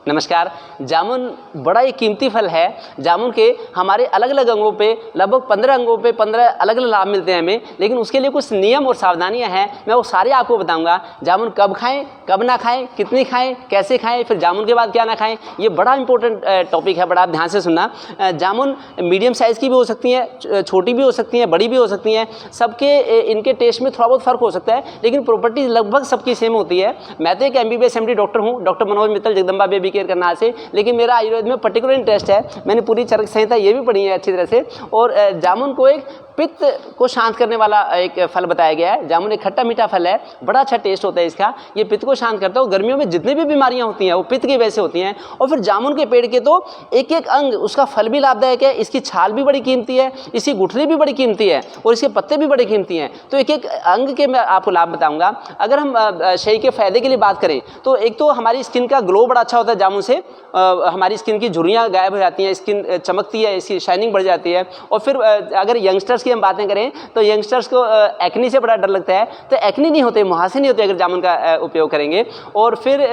नमस्कार। जामुन बड़ा ही कीमती फल है। जामुन के हमारे अलग अलग अंगों पे लगभग 15 अंगों पे 15 अलग अलग लाभ मिलते हैं हमें, लेकिन उसके लिए कुछ नियम और सावधानियां हैं, मैं वो सारे आपको बताऊंगा। जामुन कब खाएं, कब ना खाएं, कितनी खाएं, कैसे खाएं, फिर जामुन के बाद क्या ना खाएं, ये बड़ा इंपॉर्टेंट टॉपिक है, बड़ा आप ध्यान से सुनना। जामुन मीडियम साइज़ की भी हो सकती हैं, छोटी भी हो सकती हैं, बड़ी भी हो सकती हैं, सबके इनके टेस्ट में थोड़ा बहुत फ़र्क हो सकता है, लेकिन प्रॉपर्टीज लगभग सबकी सेम होती है। मैं तो एक MBBS MD डॉक्टर हूँ, doctor Manoj Mittal, Jagdamba baby care Karnal से, लेकिन मेरा आयुर्वेद में पर्टिकुलर इंटरेस्ट है। मैंने पूरी चरक संहिता ये भी पढ़ी है अच्छी तरह से। और जामुन को एक पित्त को शांत करने वाला एक फल बताया गया है। जामुन एक खट्टा मीठा फल है, बड़ा अच्छा टेस्ट होता है इसका, ये पित्त को शांत करता है। गर्मियों में जितनी भी बीमारियां होती हैं वो पित्त की वजह से होती हैं। और फिर जामुन के पेड़ के तो एक एक अंग, उसका फल भी लाभदायक है, इसकी छाल भी बड़ी कीमती है, इसकी गुठली भी बड़ी कीमती है और इसके पत्ते भी बड़े कीमती हैं। तो एक एक अंग के मैं आपको लाभ बताऊंगा। अगर हम शरीर के फायदे के लिए बात करें तो एक तो हमारी स्किन का ग्लो बड़ा अच्छा होता है जामुन से, हमारी स्किन की झुर्रियाँ गायब हो जाती हैं, स्किन चमकती है, इसकी शाइनिंग बढ़ जाती है। और फिर अगर यंगस्टर्स की हम बातें करें तो यंगस्टर्स को एक्नी से बड़ा डर लगता है, तो एक्नी नहीं होते, मुहासे नहीं होते अगर जामुन का उपयोग करेंगे। और फिर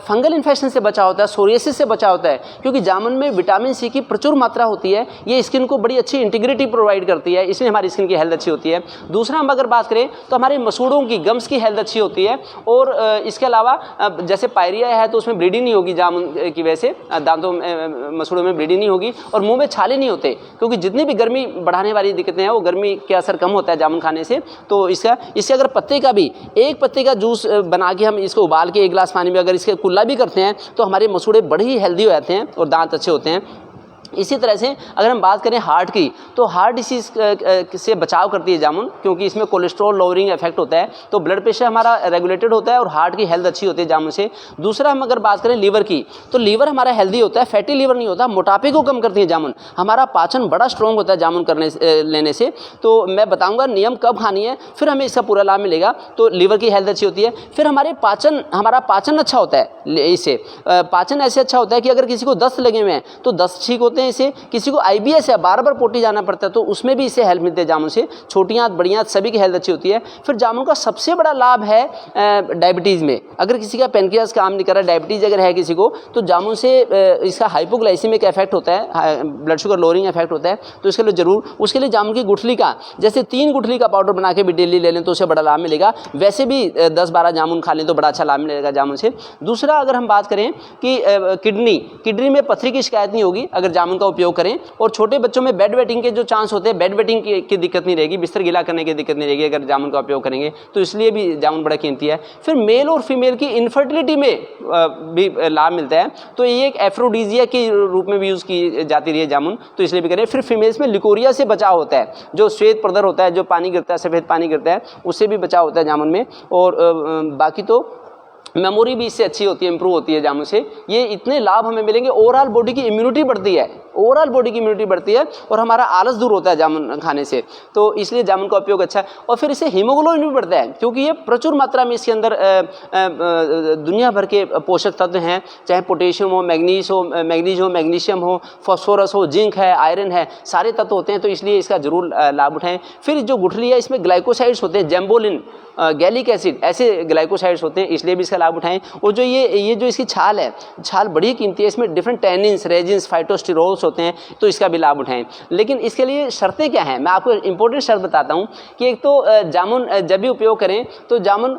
फंगल इन्फेक्शन से बचा होता है, सोरियासिस से बचा होता है, क्योंकि जामुन में विटामिन सी की प्रचुर मात्रा होती है। ये स्किन को बड़ी अच्छी इंटीग्रिटी प्रोवाइड करती है, इसलिए हमारी स्किन की हेल्थ अच्छी होती है। दूसरा हम अगर बात करें तो हमारे मसूड़ों की, गम्स की हेल्थ अच्छी होती है। और इसके अलावा जैसे पायरिया है तो उसमें ब्लीडिंग नहीं होगी जामुन की वजह से, दांतों मसूड़ों में ब्लीडिंग नहीं होगी और मुंह में छाले नहीं होते, क्योंकि जितनी भी गर्मी बढ़ाने वाली दिक्कतें हैं वो गर्मी के असर कम होता है जामुन खाने से। तो इसके अगर पत्ते का भी, एक पत्ते का जूस बना के हम इसको उबाल के एक गिलास पानी में अगर इसके कुल्ला भी करते हैं तो हमारे मसूड़े बड़े ही हेल्दी हो जाते हैं और दांत अच्छे होते हैं। इसी तरह से अगर हम बात करें हार्ट की, तो हार्ट डिसीज से बचाव करती है जामुन, क्योंकि इसमें कोलेस्ट्रॉल लोअरिंग इफेक्ट होता है, तो ब्लड प्रेशर हमारा रेगुलेटेड होता है और हार्ट की हेल्थ अच्छी होती है जामुन से। दूसरा हम अगर बात करें लीवर की, तो लीवर हमारा हेल्दी होता है, फैटी लीवर नहीं होता, मोटापे को कम करती है जामुन। हमारा पाचन बड़ा स्ट्रॉन्ग होता है जामुन लेने से। तो मैं बताऊँगा नियम कब खानी है, फिर हमें इसका पूरा लाभ मिलेगा। तो लीवर की हेल्थ अच्छी होती है। फिर हमारा पाचन अच्छा होता है, इससे पाचन ऐसे अच्छा होता है कि अगर किसी को दस्त लगे हुए हैं तो दस्त ठीक होते हैं इससे। किसी को IBS है, बार बार पोटी जाना पड़ता है, तो उसमें भी इससे हेल्प मिलती है जामुन से। छोटियाँ बड़ियाँ सभी की हेल्थ अच्छी होती है। फिर जामुन का सबसे बड़ा लाभ है डायबिटीज़ में। अगर किसी का पेनक्रियास काम नहीं कर रहा, डायबिटीज़ अगर है किसी को, तो जामुन से इसका हाइपोग्लाइसीमिक इफेक्ट होता है, ब्लड शुगर लोअरिंग इफेक्ट होता है। तो इसके लिए जरूर, उसके लिए जामुन की गुठली का, जैसे 3 गुठली का पाउडर बना के भी डेली ले लें तो उससे बड़ा लाभ मिलेगा। वैसे भी 10-12 जामुन खा लें तो बड़ा अच्छा लाभ मिलेगा जामुन से। दूसरा अगर हम बात करें कि किडनी में पथरी की शिकायत नहीं होगी अगर जामुन का उपयोग करें। और छोटे बच्चों में बेड वेटिंग के जो चांस होते हैं, बेड वेटिंग की दिक्कत नहीं रहेगी, बिस्तर गीला करने की दिक्कत नहीं रहेगी अगर जामुन का उपयोग करेंगे, तो इसलिए भी जामुन बड़ा कीमती है। फिर मेल और फीमेल की इनफर्टिलिटी में भी लाभ मिलता है, तो ये एक एफ्रोडीजिया के रूप में भी यूज़ की जाती रही है जामुन, तो इसलिए भी करें। फिर फीमेल्स में लिकोरिया से बचाव होता है, जो श्वेत प्रदर होता है, जो पानी गिरता है, सफ़ेद पानी गिरता है, उससे भी बचाव होता है जामुन में। और बाकी तो मेमोरी भी इससे अच्छी होती है, इंप्रूव होती है जामुन से। ये इतने लाभ हमें मिलेंगे। ओवरऑल बॉडी की इम्यूनिटी बढ़ती है, और हमारा आलस दूर होता है जामुन खाने से, तो इसलिए जामुन का उपयोग अच्छा है। और फिर इससे हीमोग्लोबिन भी बढ़ता है, क्योंकि ये प्रचुर मात्रा में इसके अंदर दुनिया भर के पोषक तत्व हैं, चाहे पोटेशियम हो, मैग्नीज हो, मैग्नीशियम हो, फास्फोरस हो, जिंक है, आयरन है, सारे तत्व होते हैं, तो इसलिए इसका जरूर लाभ उठाएं। फिर जो गुठली है इसमें ग्लाइकोसाइड्स होते हैं, जेम्बोलिन, गैलिक एसिड, ऐसे ग्लाइकोसाइड्स होते हैं, इसलिए भी इसका लाभ उठाएं। और जो ये जो इसकी छाल है, छाल बड़ी कीमती है, इसमें डिफरेंट टैनिन्स, रेजिन्स, फाइटोस्टेरोल्स होते हैं, तो इसका भी लाभ उठाएं। लेकिन इसके लिए शर्तें क्या हैं, मैं आपको इंपॉर्टेंट शर्त बताता हूं कि एक तो जामुन जब भी उपयोग करें तो जामुन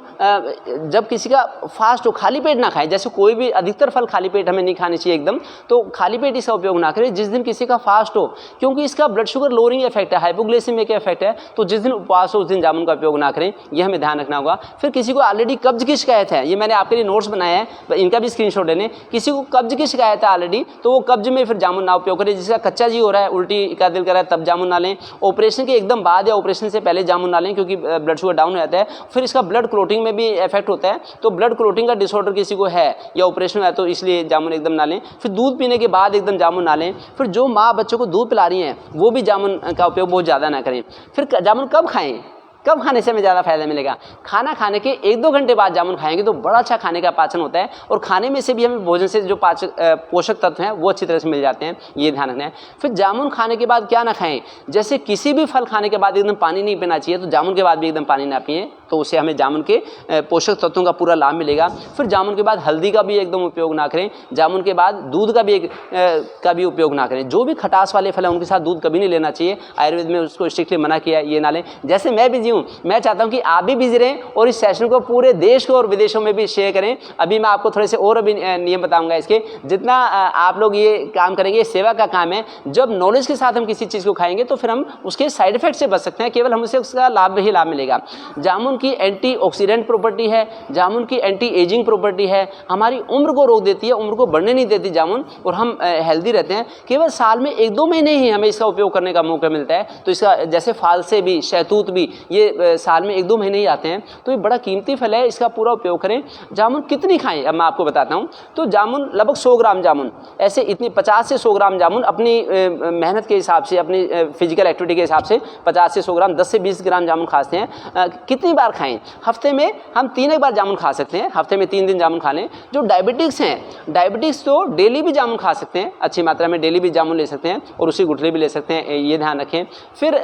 जब किसी का फास्ट हो, खाली पेट ना खाएं। जैसे कोई भी, अधिकतर फल खाली पेट हमें नहीं खाने चाहिए एकदम, तो खाली पेट इसका उपयोग ना करें जिस दिन किसी का फास्ट हो, क्योंकि इसका ब्लड शुगर लोअरिंग इफेक्ट है, हाइपोग्लाइसेमिक इफेक्ट है, तो जिस दिन उपवास हो उस दिन जामुन का उपयोग ना करें, यह हमें ध्यान रखना होगा। फिर किसी को ऑलरेडी कब्ज की शिकायत है, ये मैंने आपके लिए नोट्स बनाए हैं, इनका भी स्क्रीनशॉट ले लें। किसी को कब्ज की शिकायत है ऑलरेडी, तो वो कब्ज में फिर जामुन ना उपयोग करें। जिसका कच्चा जी हो रहा है, उल्टी का दिल कर रहा है, तब जामुन ना लें। ऑपरेशन के एकदम बाद या ऑपरेशन से पहले जामुन ना लें, क्योंकि ब्लड शुगर डाउन हो जाता है। फिर इसका ब्लड क्लोटिंग में भी इफेक्ट होता है, तो ब्लड क्लोटिंग का डिसऑर्डर किसी को है या ऑपरेशन है तो इसलिए जामुन एकदम ना लें। फिर दूध पीने के बाद एकदम जामुन ना लें। फिर जो माँ बच्चों को दूध पिला रही हैं वो भी जामुन का उपयोग बहुत ज़्यादा ना करें। फिर जामुन कब खाएं, कब खाने से हमें ज़्यादा फायदा मिलेगा? खाना खाने के 1-2 घंटे बाद जामुन खाएंगे तो बड़ा अच्छा खाने का पाचन होता है, और खाने में से भी हमें भोजन से जो पोषक तत्व हैं वो अच्छी तरह से मिल जाते हैं, ये ध्यान रखना है। फिर जामुन खाने के बाद क्या ना खाएं, जैसे किसी भी फल खाने के बाद एकदम पानी नहीं पीना चाहिए, तो जामुन के बाद भी एकदम पानी ना पिएं, तो उससे हमें जामुन के पोषक तत्वों का पूरा लाभ मिलेगा। फिर जामुन के बाद हल्दी का भी एकदम उपयोग ना करें, जामुन के बाद दूध का भी उपयोग ना करें। जो भी खटास वाले फल हैं उनके साथ दूध कभी नहीं लेना चाहिए, आयुर्वेद में उसको स्ट्रिक्टली मना किया है, ये ना लें। जैसे मैं बिजी हूँ, मैं चाहता हूँ कि आप भी बिजी रहें और इस सेशन को पूरे देश को और विदेशों में भी शेयर करें। अभी मैं आपको थोड़े से और अभी नियम बताऊंगा इसके, जितना आप लोग ये काम करेंगे, सेवा का काम है। जब नॉलेज के साथ हम किसी चीज़ को खाएंगे तो फिर हम उसके साइड इफेक्ट से बच सकते हैं, केवल हमसे उसका लाभ ही लाभ मिलेगा। जामुन की एंटीऑक्सीडेंट प्रॉपर्टी है, जामुन की एंटी एजिंग प्रॉपर्टी है, हमारी उम्र को रोक देती है, उम्र को बढ़ने नहीं देती जामुन, और हम हेल्दी रहते हैं। केवल साल में 1-2 महीने ही हमें इसका उपयोग करने का मौका मिलता है। तो इसका जैसे फालसे भी, शहतूत भी, ये साल में 1-2 महीने ही आते हैं। तो ये बड़ा कीमती फल है, इसका पूरा उपयोग करें। जामुन कितनी खाएं, अब मैं आपको बताता हूँ। तो जामुन लगभग 100 ग्राम जामुन, ऐसे इतनी 50 से 100 ग्राम जामुन अपनी मेहनत के हिसाब से, अपनी फिजिकल एक्टिविटी के हिसाब से 50 से 100 ग्राम, 10 से 20 ग्राम जामुन खाते हैं। कितनी बार खाएं? हफ्ते में हम 3 बार जामुन खा सकते हैं, हफ्ते में 3 दिन जामुन खा लें। जो डायबिटिक्स हैं, डायबिटिक्स तो डेली भी जामुन खा सकते हैं, अच्छी मात्रा में डेली भी जामुन ले सकते हैं और उसी गुठली भी ले सकते हैं, ये ध्यान रखें। फिर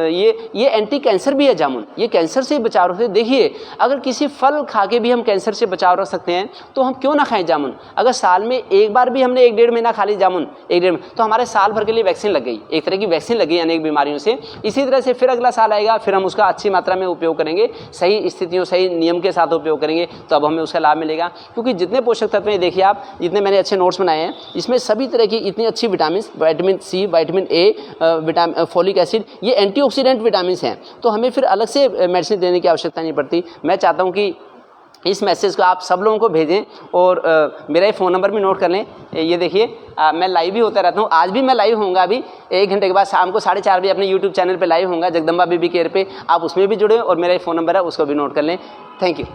ये एंटी कैंसर भी है जामुन, ये कैंसर से बचाव रखते हैं। देखिए, अगर किसी फल खा के भी हम कैंसर से बचाव रख सकते हैं तो हम क्यों ना खाएं जामुन। अगर साल में एक बार भी हमने 1-1.5 महीना खा ली जामुन, 1-1.5, तो हमारे साल भर के लिए वैक्सीन लग गई, एक तरह की वैक्सीन लग गई अनेक बीमारियों से। इसी तरह से फिर अगला साल आएगा, फिर हम उसका अच्छी मात्रा में उपयोग करेंगे, सही स्थितियों, सही नियम के साथ उपयोग करेंगे, तो अब हमें उसका लाभ मिलेगा। क्योंकि जितने पोषक तत्व हैं, देखिए आप, जितने मैंने अच्छे नोट्स बनाए हैं, इसमें सभी तरह की इतनी अच्छी vitamin, vitamin C, vitamin A, folic acid, ये एंटीऑक्सीडेंट विटामिन हैं। तो हमें फिर अलग से मेडिसिन देने की आवश्यकता नहीं पड़ती। मैं चाहता हूँ कि इस मैसेज को आप सब लोगों को भेजें और मेरा ये फ़ोन नंबर भी नोट कर लें। ये देखिए, मैं लाइव भी होता रहता हूँ, आज भी मैं लाइव होऊंगा। अभी 1 घंटे के बाद शाम को 4:30 बजे अपने यूट्यूब चैनल पे लाइव होऊंगा, जगदम्बा बेबी केयर पे। आप उसमें भी जुड़े और मेरा ये फ़ोन नंबर है, उसको भी नोट कर लें। Thank you.